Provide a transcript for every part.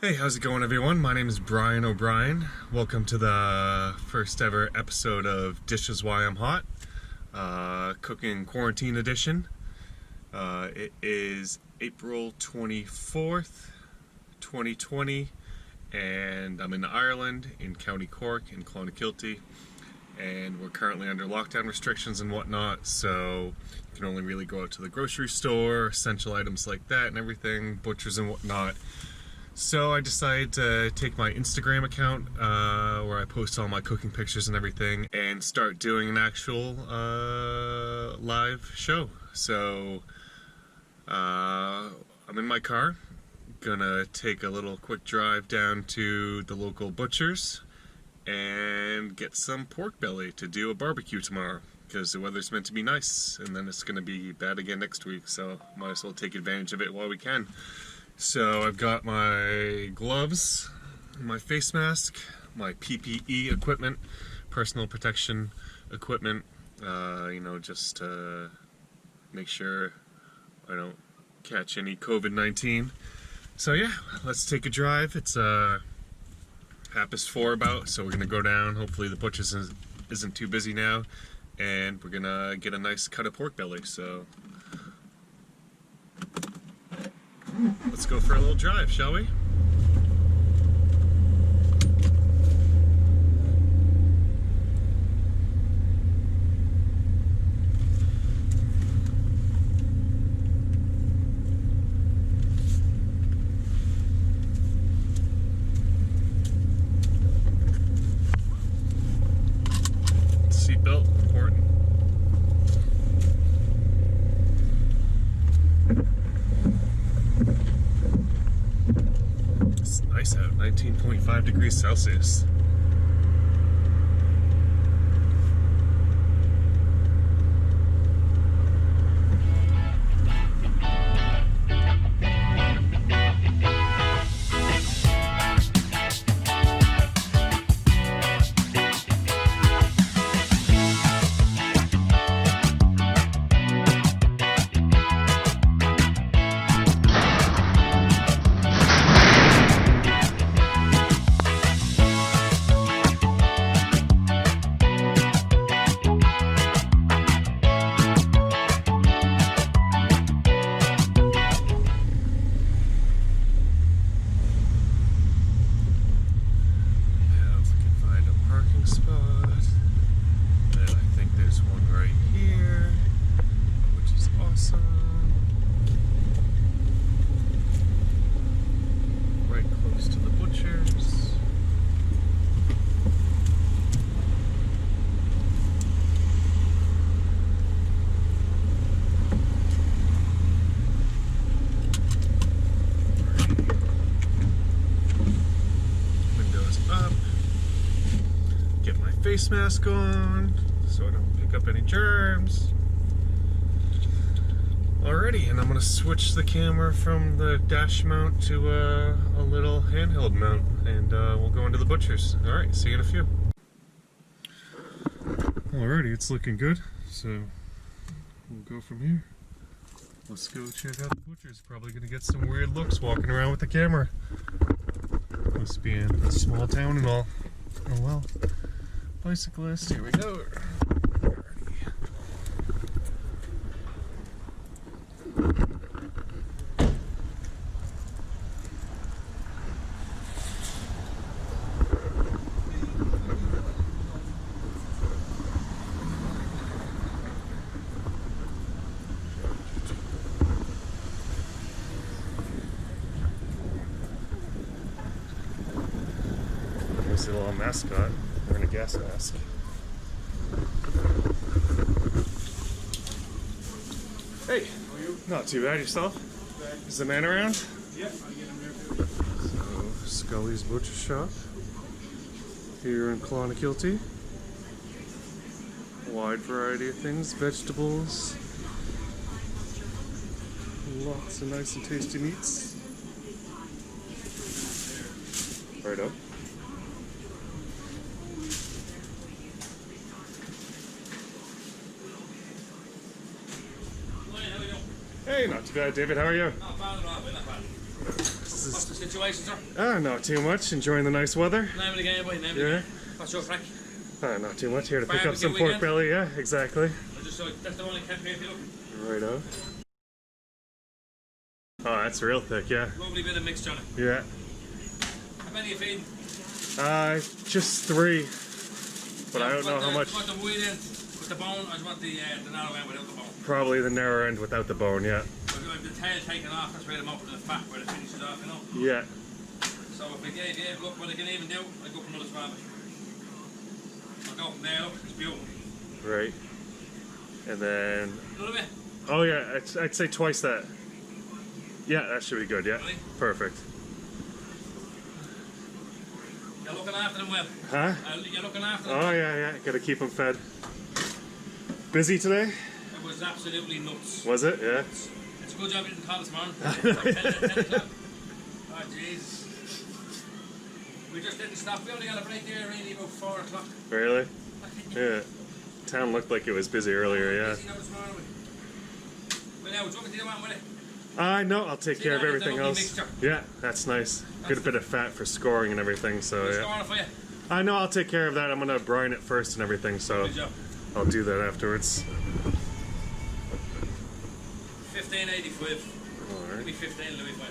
Hey, how's it going, everyone? My name is Brian O'Brien. Welcome to the first ever episode of Dishes Why I'm Hot, Cooking Quarantine Edition. It is April 24th, 2020, and I'm in Ireland, in County Cork, in Clonakilty, and we're currently under lockdown restrictions and whatnot, so you can only really go out to the grocery store, essential items like that and everything, butchers and whatnot. So I decided to take my Instagram account, where I post all my cooking pictures and everything, and start doing an actual live show. So I'm in my car, gonna take a little quick drive down to the local butcher's and get some pork belly to do a barbecue tomorrow, because the weather's meant to be nice, and then it's gonna be bad again next week, so might as well take advantage of it while we can. So I've got my gloves, my face mask, my PPE equipment, personal protection equipment, just to make sure I don't catch any COVID-19. So yeah, let's take a drive. It's 4:30 about, so we're gonna go down. Hopefully the butcher's isn't too busy now, and we're gonna get a nice cut of pork belly. So let's go for a little drive, shall we? Seatbelt, important. It's nice out, 19.5 degrees Celsius. Face mask on so I don't pick up any germs. Alrighty, and I'm gonna switch the camera from the dash mount to a little handheld mount, and we'll go into the butcher's. Alright, see you in a few. Alrighty, it's looking good, so we'll go from here. Let's go check out the butcher's. Probably gonna get some weird looks walking around with the camera. Must be in a small town and all. Oh well. Bicyclist, here we go. There's a little mascot. Wearing a gas mask. Hey, how are you? Not too bad, yourself? Is the man around? Yeah, I'll get him there too. So, Scully's Butcher Shop here in Clonakilty. Wide variety of things, vegetables, lots of nice and tasty meats. Right up. Hey, not too bad, David. How are you? Not bad at all, not bad. What's the situation, sir? Not too much. Enjoying the nice weather. Name of the game, boy. Name of the game. What's your crack? Not too much. Here to pick up Barbecue some pork weekend? belly. Yeah, exactly. That's the one I kept here for you. Righto. Oh, that's real thick, yeah. Lovely bit of mix, Johnny. Yeah. How many are you feeding? Just 3. But I don't know how much. Do you want the wide end with the bone, or do you want the narrow end without the bone? Probably the narrow end without the bone, yeah. But if the tail taken off, that's where the mouth of the fat, where it finishes off, you know? Yeah. So if we gave you, look, what I can even do, I go for another spot. I'll go from there, look, it's beautiful. Right. And then... Another bit? Oh yeah, I'd say twice that. Yeah, that should be good, yeah. Really? Perfect. You're looking after them well. Huh? You're looking after them. Oh yeah, gotta keep them fed. Busy today? It was absolutely nuts. Was it? Yeah. It's a good job you didn't call this morning. Like 10 o'clock. Oh jeez. We just didn't stop. We only got a break there really about 4 o'clock. Really? Yeah. Town looked like it was busy earlier, yeah. Busy now this morning. Well now, do you want me to do one with it? No, I'll take care of everything else. Mixture. Yeah, that's nice. Good bit of fat for scoring and everything, so yeah. Scoring it for you? I know, I'll take care of that. I'm gonna brine it first and everything, so Good job. I'll do that afterwards. 15.85. Alright. Maybe 15.85.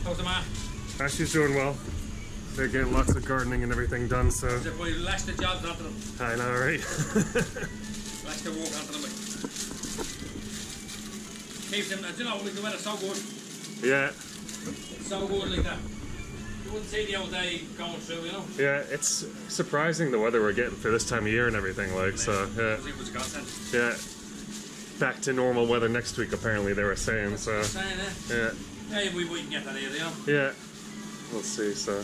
How's the man? She's doing well. They're getting lots of gardening and everything done, so... We lashed the jobs onto them. I know, right? Lashed the walk onto them. Keeps them, you know, the weather's so good. Yeah. It's so good like that. You wouldn't see the old day going through, you know? Yeah, it's surprising the weather we're getting for this time of year and everything, like, so, yeah. It was a godsend. Yeah. Back to normal weather next week, apparently, they were saying, so... Yeah. Yeah, we can get that here, you know? Yeah. We'll see, so...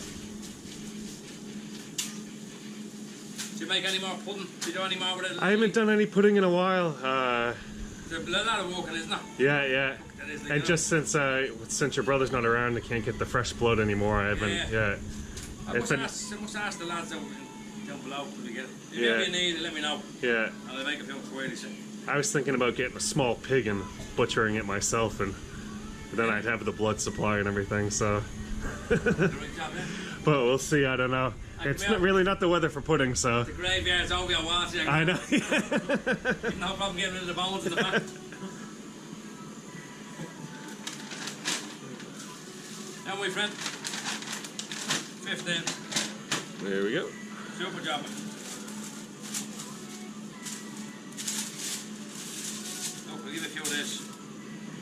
Do you make any more pudding? Do you do any more with it? I haven't done any pudding in a while. There's a lot of walking, isn't it? Yeah. And just since your brother's not around, I can't get the fresh blood anymore. I haven't. Yeah. I must ask the lads down below if we get it. If you ever need it, let me know. Yeah. And I'll make a few queries. I was thinking about getting a small pig and butchering it myself, and then I'd have the blood supply and everything. So. But we'll see. I don't know. It's really not the weather for pudding, so. The graveyard's over your water. I know. No problem getting rid of the bones in the back. Now, my friend. 15. There we go. Super job. Look, we'll give a few of this.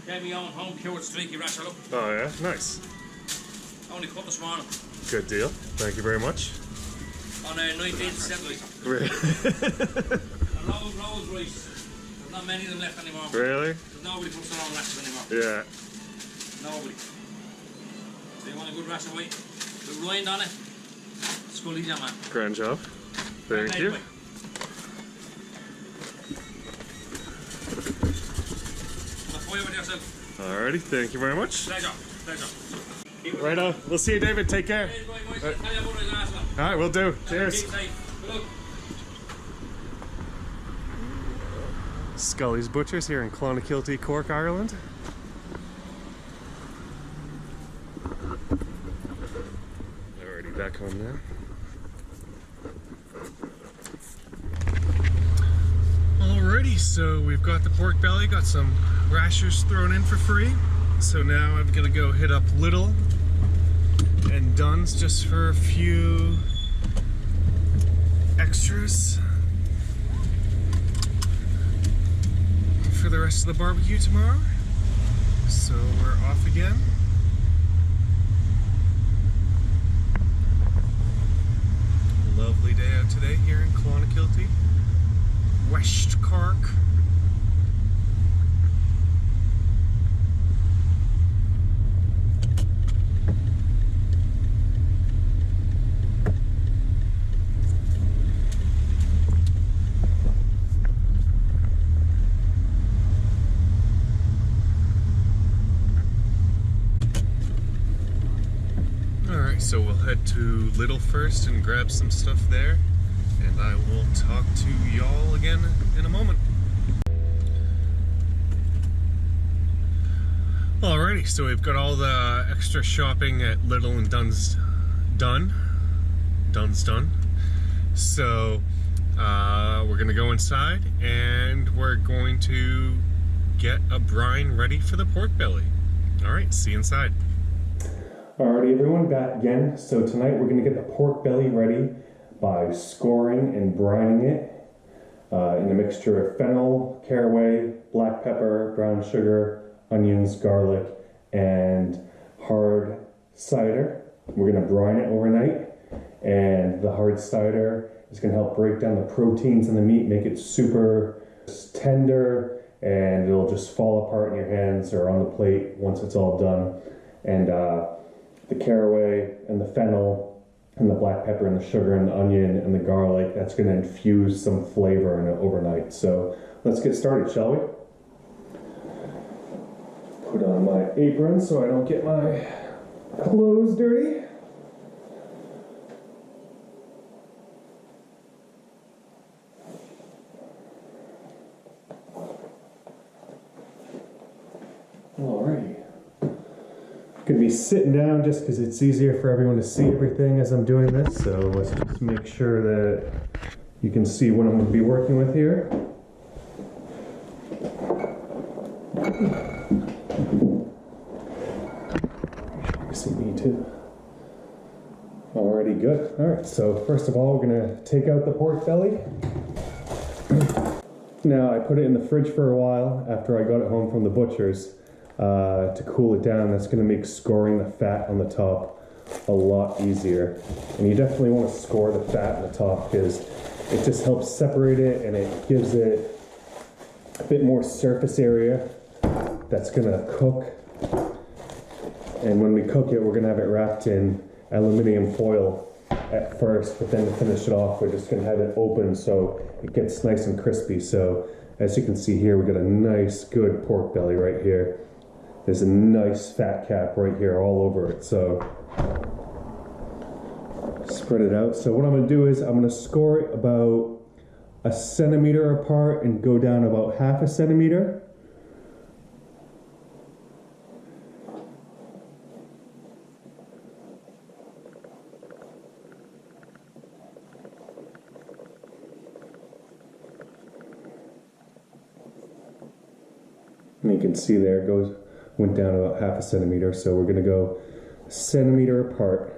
Gave me own home cured streaky rasher, look. Oh yeah, nice. Only cut this morning. Good deal. Thank you very much. On 19th century. Rose rice. There's not many of them left anymore. Really? Nobody puts their own rashers anymore. Yeah. Nobody. So you want a good rasher white? With rind on it? Scully jam, man. Grand job. Thank you. With yourself. Alrighty, thank you very much. Pleasure. Righto. We'll see you, David. Take care. Alright, we'll do. Cheers. Scully's Butchers here in Clonakilty, Cork, Ireland. Already back home now. Alrighty, so we've got the pork belly, got some rashers thrown in for free. So now I'm gonna go hit up Little and Dunn's just for a few extras for the rest of the barbecue tomorrow. So we're off again. Lovely day out today here in Clonakilty, West Cork. So we'll head to Little first and grab some stuff there, and I will talk to y'all again in a moment. Alrighty, so we've got all the extra shopping at Little and Dun's done. So we're gonna go inside and we're going to get a brine ready for the pork belly. Alright, see you inside. Alrighty everyone, back again. So tonight we're gonna get the pork belly ready by scoring and brining it in a mixture of fennel, caraway, black pepper, brown sugar, onions, garlic, and hard cider. We're gonna brine it overnight, and the hard cider is gonna help break down the proteins in the meat, make it super tender, and it'll just fall apart in your hands or on the plate once it's all done. And the caraway and the fennel and the black pepper and the sugar and the onion and the garlic, that's gonna infuse some flavor in it overnight. So let's get started, shall we? Put on my apron so I don't get my clothes dirty. Alrighty. Gonna be sitting down just because it's easier for everyone to see everything as I'm doing this. So let's just make sure that you can see what I'm gonna be working with here. See me too. Alrighty, good. Alright, so first of all, we're gonna take out the pork belly. Now, I put it in the fridge for a while after I got it home from the butcher's to cool it down. That's gonna make scoring the fat on the top a lot easier. And you definitely want to score the fat on the top because it just helps separate it and it gives it a bit more surface area that's gonna cook. And when we cook it, we're gonna have it wrapped in aluminum foil at first, but then to finish it off, we're just gonna have it open so it gets nice and crispy. So as you can see here, we got a nice, good pork belly right here. There's a nice fat cap right here all over it. So spread it out. So what I'm gonna do is I'm gonna score it about 1 centimeter apart and go down about 1/2 centimeter. And you can see there it went down about 1/2 centimeter. So we're gonna go 1 centimeter apart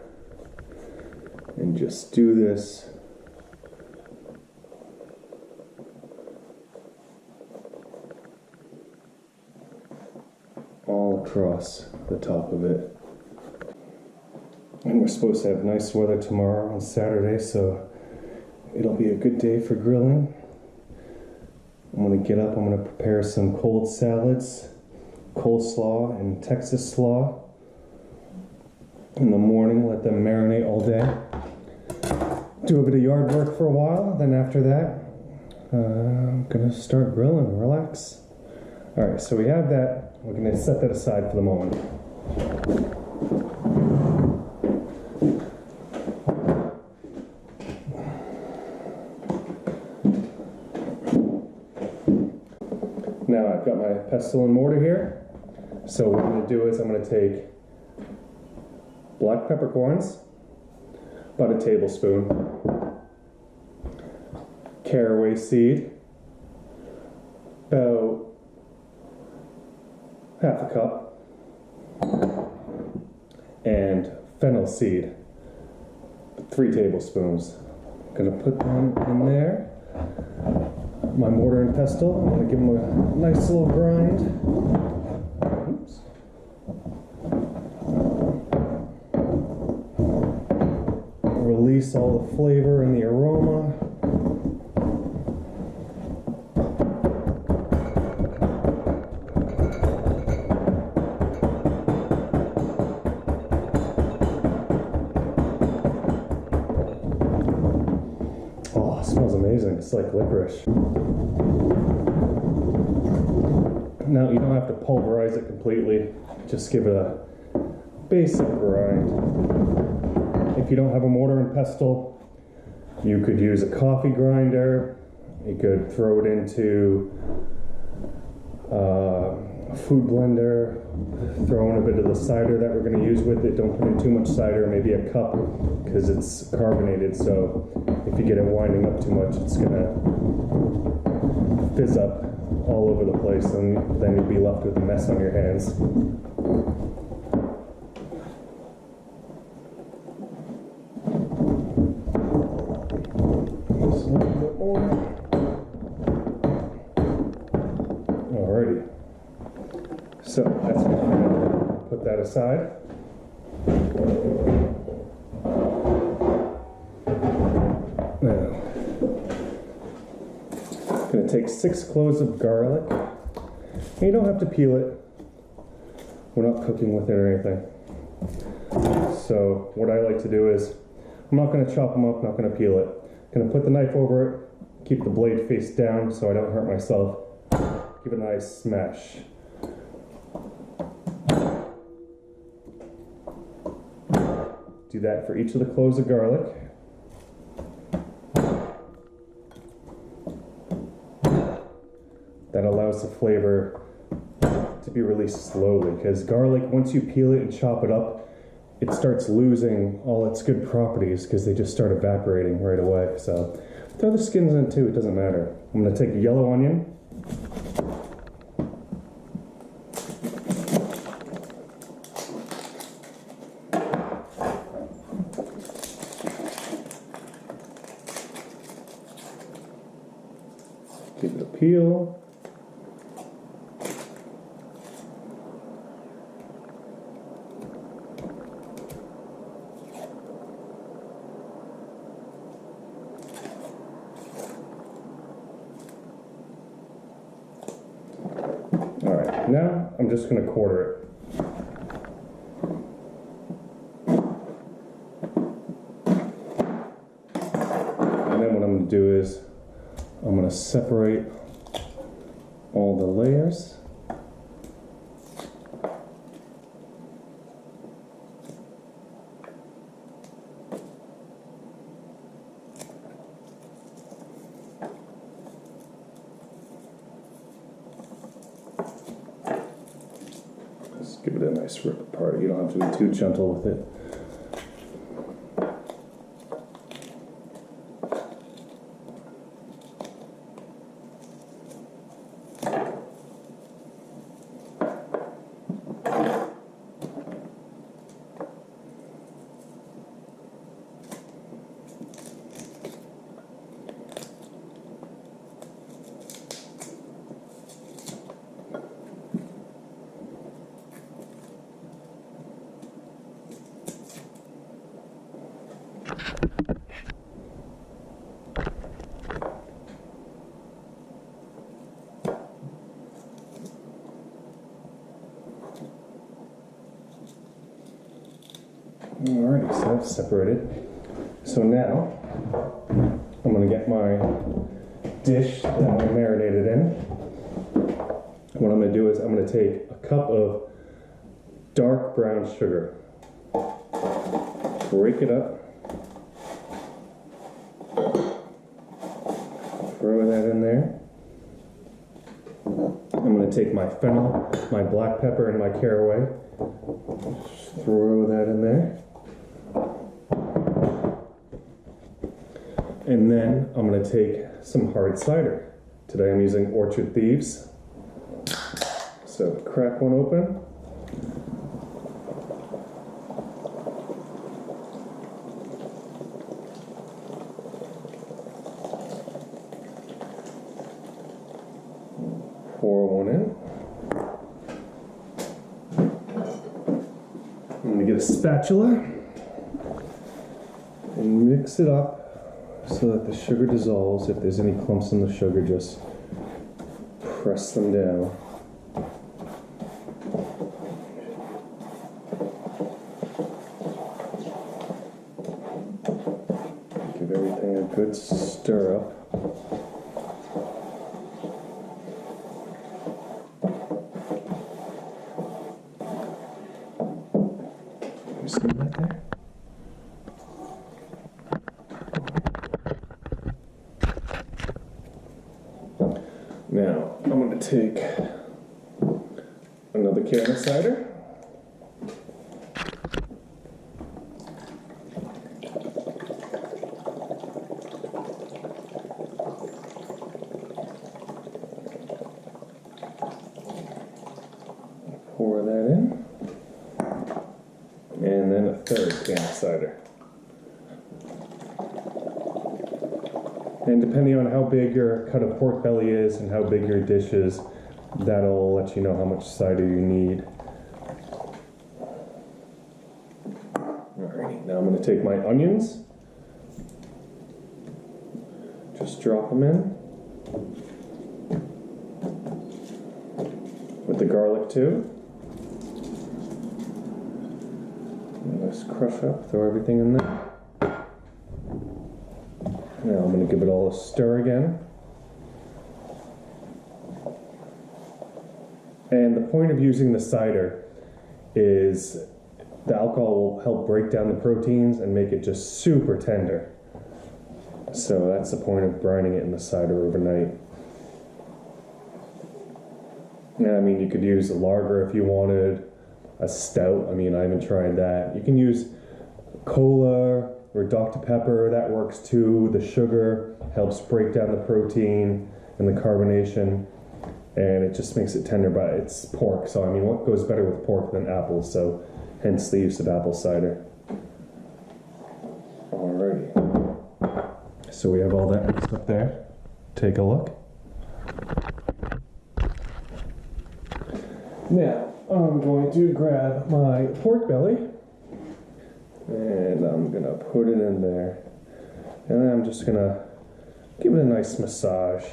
and just do this all across the top of it. And we're supposed to have nice weather tomorrow on Saturday, so it'll be a good day for grilling. I'm gonna get up, I'm gonna prepare some cold salads, coleslaw and Texas slaw in the morning, let them marinate all day. Do a bit of yard work for a while, then after that, I'm gonna start grilling, relax. All right, so we have that. We're gonna set that aside for the moment. Now I've got my pestle and mortar here. So what I'm going to do is I'm going to take black peppercorns, about a tablespoon, caraway seed, about 1/2 cup, and fennel seed, 3 tablespoons. I'm going to put them in there. My mortar and pestle, I'm going to give them a nice little grind. Oops. Release all the flavor and the aroma. Oh, it smells amazing. It's like licorice. Now, you don't have to pulverize it completely. Just give it a basic grind. If you don't have a mortar and pestle, you could use a coffee grinder. You could throw it into food blender, throw in a bit of the cider that we're going to use with it. Don't put in too much cider, maybe a cup, because it's carbonated, so if you get it winding up too much, it's going to fizz up all over the place, and then you'll be left with a mess on your hands. Just a little bit more. Alrighty. So that's going to put that aside. Now, I'm going to take 6 cloves of garlic. And you don't have to peel it. We're not cooking with it or anything. So what I like to do is, I'm not going to chop them up, not going to peel it. I'm going to put the knife over it, keep the blade face down so I don't hurt myself. Give it a nice smash. Do that for each of the cloves of garlic. That allows the flavor to be released slowly, because garlic, once you peel it and chop it up, it starts losing all its good properties because they just start evaporating right away. So throw the skins in too, it doesn't matter. I'm going to take a yellow onion. Give it a peel. All right, now I'm just going to quarter it. And then what I'm going to do is I'm going to separate all the layers. Just give it a nice rip apart. You don't have to be too gentle with it. Alrighty, so that's separated. So now, I'm going to get my dish that I marinated in. What I'm going to do is I'm going to take a cup of dark brown sugar, break it up, throw that in there. I'm going to take my fennel, my black pepper, and my caraway, throw that in there. And then I'm going to take some hard cider. Today I'm using Orchard Thieves. So crack one open. Pour one in. I'm going to get a spatula and mix it up so that the sugar dissolves. If there's any clumps in the sugar, just press them down. Give everything a good stir up. You see that there? Now, I'm going to take Another can of cider. Pour that in. And then a third can of cider. And depending on how big your cut of pork belly is and how big your dish is, that'll let you know how much cider you need. Alrighty, now I'm going to take my onions. Just drop them in. With the garlic too. And just crush up, throw everything in there. Now I'm going to give it all a stir again. And the point of using the cider is the alcohol will help break down the proteins and make it just super tender. So that's the point of brining it in the cider overnight. Yeah, I mean, you could use a lager if you wanted, a stout. I mean, I haven't tried that. You can use cola or Dr. Pepper, that works too. The sugar helps break down the protein and the carbonation, and it just makes it tender, but it's pork. So, I mean, what goes better with pork than apples? So, hence the use of apple cider. Alrighty. So we have all that mixed up there. Take a look. Now, I'm going to grab my pork belly and I'm gonna put it in there. And then I'm just gonna give it a nice massage.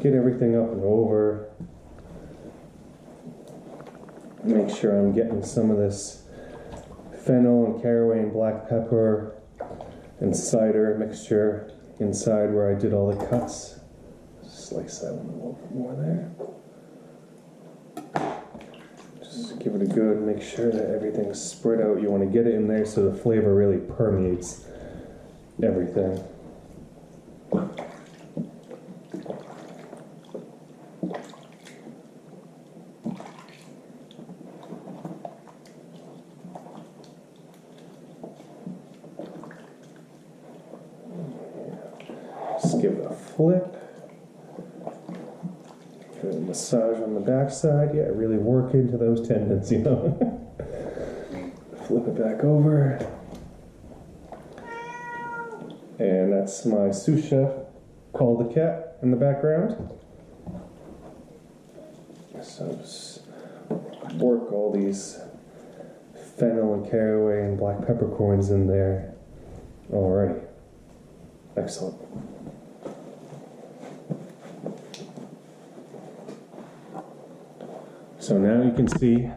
Get everything up and over. Make sure I'm getting some of this fennel and caraway and black pepper and cider mixture inside where I did all the cuts. Slice that one a little bit more there. Just give it a good, make sure that everything's spread out. You want to get it in there so the flavor really permeates everything. Just give it a flip. Give it a massage on the back side. Yeah, really work into those tendons, you know. Flip it back over. And that's my sous chef called the cat in the background. So just work all these fennel and caraway and black peppercorns in there. Alrighty. Excellent. So now you can see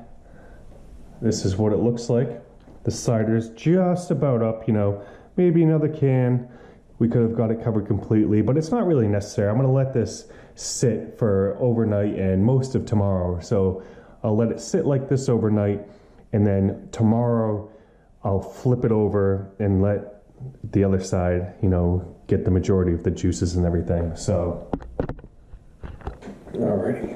this is what it looks like. The cider's just about up, you know, maybe another can. We could have got it covered completely, but it's not really necessary. I'm gonna let this sit for overnight and most of tomorrow. So I'll let it sit like this overnight, and then tomorrow I'll flip it over and let the other side, you know, get the majority of the juices and everything. So, alrighty.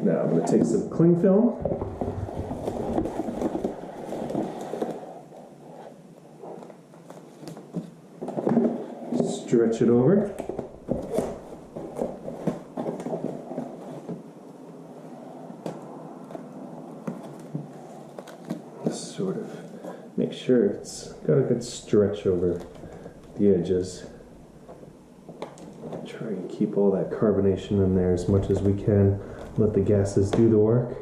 Now I'm going to take some cling film. Stretch it over. Sort of make sure it's got a good stretch over the edges. Try and keep all that carbonation in there as much as we can. Let the gases do the work.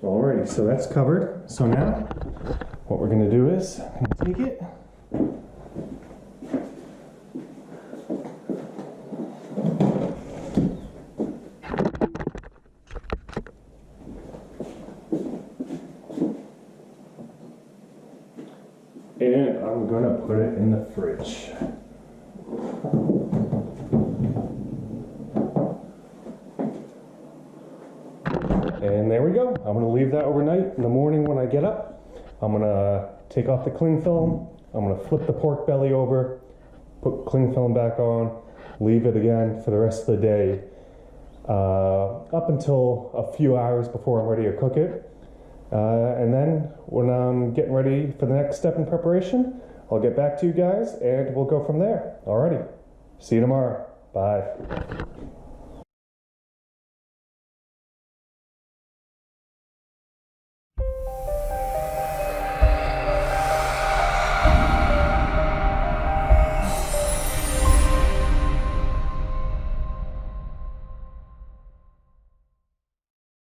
Alrighty, so that's covered. So now, what we're going to do is, I'm going to take it. And I'm going to put it in the fridge. And there we go. I'm going to leave that overnight. In the morning when I get up, I'm gonna take off the cling film. I'm gonna flip the pork belly over, put cling film back on, leave it again for the rest of the day, up until a few hours before I'm ready to cook it. And then when I'm getting ready for the next step in preparation, I'll get back to you guys and we'll go from there. Alrighty, see you tomorrow. Bye.